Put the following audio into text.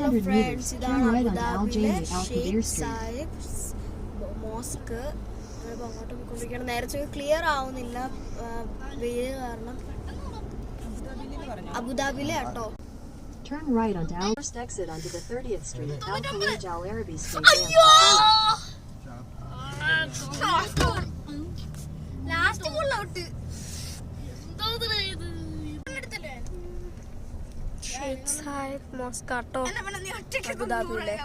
600 meters, turn right onto Al Jaimi Al Kabir Street. Mosque അങ്ങോട്ട് പോയിക്കൊണ്ടിരിക്കുകയാണ്. നേരത്തെ clear ആവുന്നില്ല വെയിൽ കാരണം. അബുദാബിയിലെ കേട്ടോ. Turn right onto Al. First exit onto the 30th Street, Al Khalij Al Arabi Street. Last full out. Sheikh Zayed mosque കേട്ടോ അബുദാബിയിലെ.